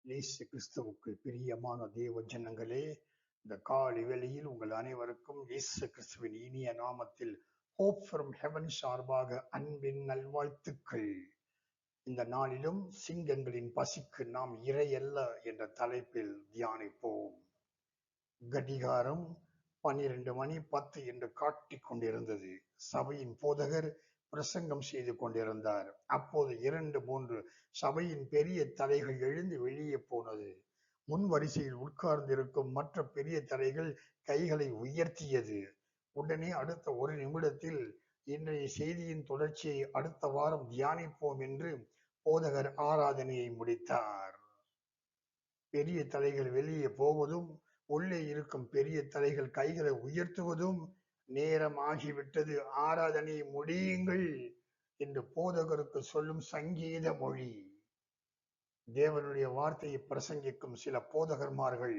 இயேசு கிறிஸ்துவுக்கு பிரியமான தேவ ஜனங்களே, இந்த காலை வேளையில் உங்கள் அனைவருக்கும் இயேசு கிறிஸ்துவின் இனிய நாமத்தில் ஹோப் ஃப்ரம் ஹெவன் சார்பாக அன்பின் நல்வாழ்த்துக்கள். இந்த நாளிலும் சிங்கங்களின் பசிக்கு நாம் இரையல்ல என்ற தலைப்பில் தியானிப்போம். கடிகாரம் 12:10 என்று காட்டிக் கொண்டிருந்தது. சபையின் போதகர் பிரசங்கம் செய்து கொண்டிருந்தார். அப்போது 2-3 சபையின் பெரிய தலைகள் எழுந்து வெளியே போனது. முன் வரிசையில் உட்கார்ந்திருக்கும் மற்ற பெரிய தலைகள் கைகளை உயர்த்தியது. உடனே அடுத்த ஒரு நிமிடத்தில் இன்றைய செய்தியின் தொடர்ச்சியை அடுத்த வாரம் தியானிப்போம் என்று போதகர் ஆராதனையை முடித்தார். பெரிய தலைகள் வெளியே போவதும் உள்ளே இருக்கும் பெரிய தலைகள் கைகளை உயர்த்துவதும் நேரம் ஆகிவிட்டது, ஆராதனை முடியுங்கள் என்று போதகருக்கு சொல்லும் சங்கீத மொழி. தேவனுடைய வார்த்தையை பிரசங்கிக்கும் சில போதகர்மார்கள்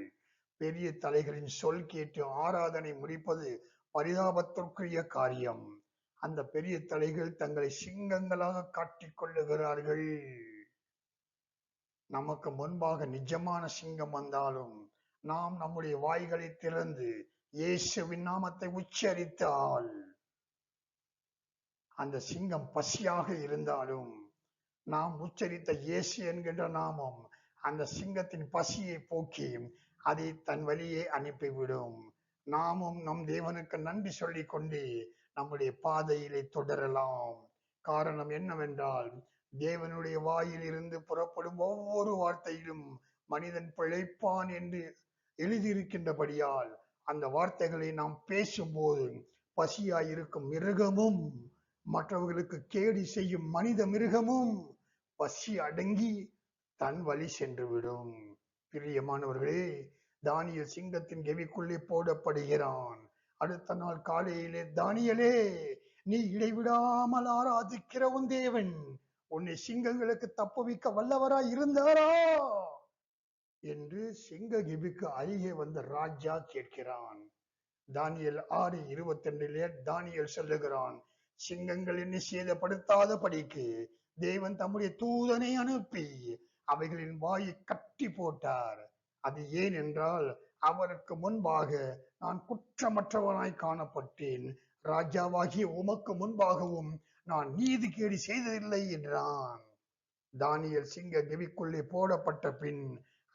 பெரிய தலைகளின் சொல் கேட்டு ஆராதனை முடிப்பது பரிதாபத்திற்குரிய காரியம். அந்த பெரிய தலைகள் தங்களை சிங்கங்களாக காட்டிக் கொள்ளுகிறார்கள். நமக்கு முன்பாக நிஜமான சிங்கம் வந்தாலும் நாம் நம்முடைய வாய்களை திறந்து இயேசுவின் நாமத்தை உச்சரித்தால், அந்த சிங்கம் பசியாக இருந்தாலும் நாம் உச்சரித்த இயேசு என்கின்ற நாமம் அந்த சிங்கத்தின் பசியை போக்கி அதை தன் வழியே அனுப்பிவிடும். நாமும் நம் தேவனுக்கு நன்றி சொல்லிக் கொண்டு நம்முடைய பாதையிலே தொடரலாம். காரணம் என்னவென்றால், தேவனுடைய வாயில் இருந்து புறப்படும் ஒவ்வொரு வார்த்தையிலும் மனிதன் பிழைப்பான் என்று எழுதியிருக்கின்றபடியால் அந்த வார்த்தைகளை நாம் பேசும்போது பசியாயிருக்கும் மிருகமும் மற்றவர்களுக்கு கேடு செய்யும் மனித மிருகமும் பசி அடங்கி தன் வழி சென்றுவிடும். பிரியமானவர்களே, தானியேல் சிங்கத்தின் கெவிக்குள்ளே போடப்படுகிறான். அடுத்த நாள் காலையிலே, தானியேலே, நீ இடைவிடாமல் ஆராதிக்கிற உன் தேவன் உன்னை சிங்கங்களுக்கு தப்புவிக்க வல்லவராய் இருந்தாரா என்று சிங்க கெபிக்கு அருகே வந்த ராஜா கேட்கிறான். தானியேல் 6:22 தானியேல் சொல்லுகிறான், சிங்கங்கள் என்னை சேதப்படுத்தாத படிக்கு தேவன் தம்முடைய தூதனை அனுப்பி அவைகளின் வாயை கட்டி போட்டார். அது ஏன் என்றால், அவருக்கு முன்பாக நான் குற்றமற்றவனாய் காணப்பட்டேன், ராஜாவாகிய உமக்கு முன்பாகவும் நான் நீதிகேடு செய்ததில்லை என்றான். தானியேல் சிங்க கெபிக்குள்ளே போடப்பட்ட பின்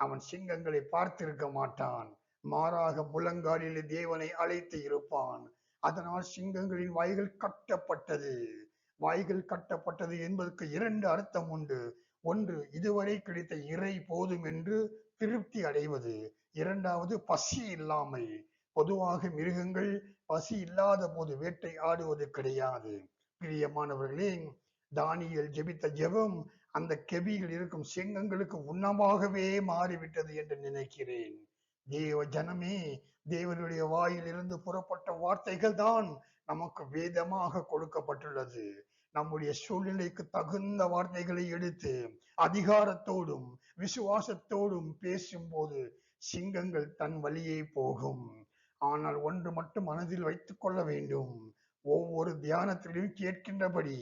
அவன் சிங்கங்களை பார்த்திருக்க மாட்டான். மாறாக முழங்காலிலே தேவனை அழைத்து இருப்பான். அதனால் சிங்கங்களின் வாய்கள் கட்டப்பட்டது. வாய்கள் கட்டப்பட்டது என்பதற்கு 2 அர்த்தம் உண்டு. ஒன்று, இதுவரை கிடைத்த இறை போதும் என்று திருப்தி அடைவது. 2வது, பசி இல்லாமை. பொதுவாக மிருகங்கள் பசி இல்லாத போது வேட்டை ஆடுவது கிடையாது. பிரியமானவர்களே, தானியேல் ஜெபித்த ஜெபம் அந்த கெபியில் இருக்கும் சிங்கங்களுக்கு உண்ணமாகவே மாறிவிட்டது என்று நினைக்கிறேன். தேவ ஜனமே, தேவனுடைய வாயில் இருந்து புறப்பட்ட வார்த்தைகள் தான் நமக்கு வேதமாக கொடுக்கப்பட்டுள்ளது. நம்முடைய சூழ்நிலைக்கு தகுந்த வார்த்தைகளை எடுத்து அதிகாரத்தோடும் விசுவாசத்தோடும் பேசும்போது சிங்கங்கள் தன் வழியே போகும். ஆனால் ஒன்று மட்டும் மனதில் வைத்துக் கொள்ள வேண்டும், ஒவ்வொரு தியானத்திலும் கேட்கின்றபடி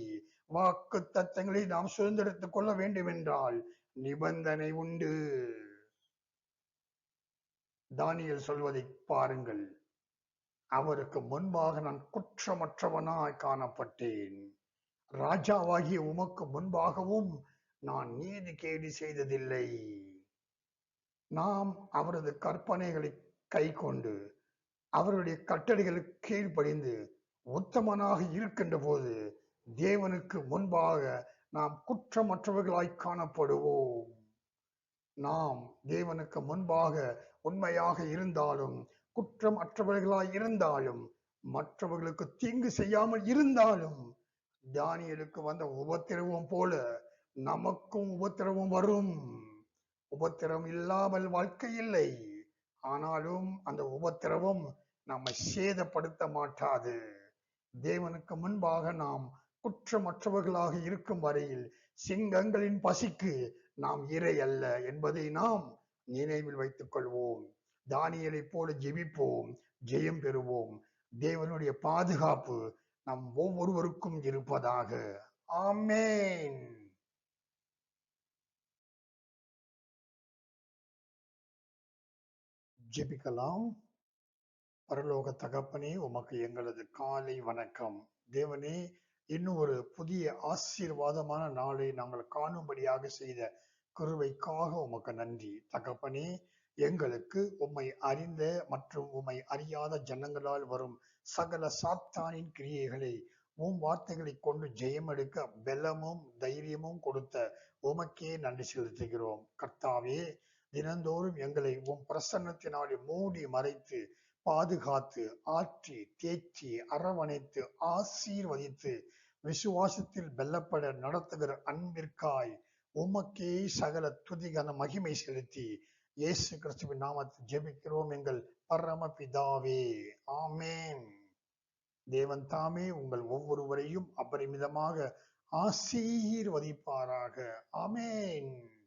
வாக்கு தத்தங்களை நாம் சுதந்திரத்துக் கொள்ள வேண்டும் என்றால் நிபந்தனை உண்டு. தானியேல் சொல்வதை பாருங்கள், அவருக்கு முன்பாக நான் குற்றமற்றவனாய் காணப்பட்டேன், ராஜாவாகிய உமக்கு முன்பாகவும் நான் நீதி கேடு செய்ததில்லை. நாம் அவரது கற்பனைகளை கை கொண்டு அவருடைய கட்டளைகளுக்கு கீழ்ப்படிந்து உத்தமனாக இருக்கின்ற போது தேவனுக்கு முன்பாக நாம் குற்றமற்றவர்களாய் காணப்படுவோம். நாம் தேவனுக்கு முன்பாக உண்மையாக இருந்தாலும், குற்றம் அற்றவர்களாய் இருந்தாலும், மற்றவர்களுக்கு தீங்கு செய்யாமல் இருந்தாலும், தானியேலுக்கு வந்த உபத்திரவம் போல நமக்கும் உபத்திரவம் வரும். உபத்திரவம் இல்லாமல் வாழ்க்கை இல்லை. ஆனாலும் அந்த உபத்திரவம் நம்மை சேதப்படுத்த மாட்டாது. தேவனுக்கு முன்பாக நாம் குற்றமற்றவர்களாக இருக்கும் வரையில் சிங்கங்களின் பசிக்கு நாம் இரை அல்ல என்பதை நாம் நினைவில் வைத்துக் கொள்வோம். தானியேலை போல ஜெபிப்போம், ஜெயம் பெறுவோம். தேவனுடைய பாதுகாப்பு நம் ஒவ்வொருவருக்கும் இருப்பதாக. ஆமென். ஜெபிக்கலாம். பரலோக தகப்பனே, உமக்கு எங்களது காலை வணக்கம். தேவனே, இன்னும் ஒரு புதிய ஆசீர்வாதமான நாளை நாங்கள் காணும்படியாக செய்த கிருபைக்காக உமக்கு நன்றி. தகப்பனே, எங்களுக்கு உம்மை அறிந்த மற்றும் உம்மை அறியாத ஜனங்களால் வரும் சகல சாத்தானின் கிரியைகளை வார்த்தைகளை கொண்டு ஜெயம் எடுக்க பலமும் தைரியமும் கொடுத்த உமக்கே நன்றி செலுத்துகிறோம். கர்த்தாவே, தினந்தோறும் எங்களை பிரசன்னத்தினாலே மூடி மறைத்து பாதுகாத்து ஆற்றி தேற்றி அரவணைத்து ஆசீர்வதித்து விசுவாசத்தில் வெல்லப்பட நடத்துகிற அன்பிற்காய் உமக்கே சகல துதிகன மகிமை செலுத்தி இயேசு கிறிஸ்துவின் நாமத்தில் ஜெபிக்கிறோம் எங்கள் பரம பிதாவே. ஆமேன். தேவன் தாமே உங்கள் ஒவ்வொருவரையும் அபரிமிதமாக ஆசீர்வதிப்பாராக. ஆமேன்.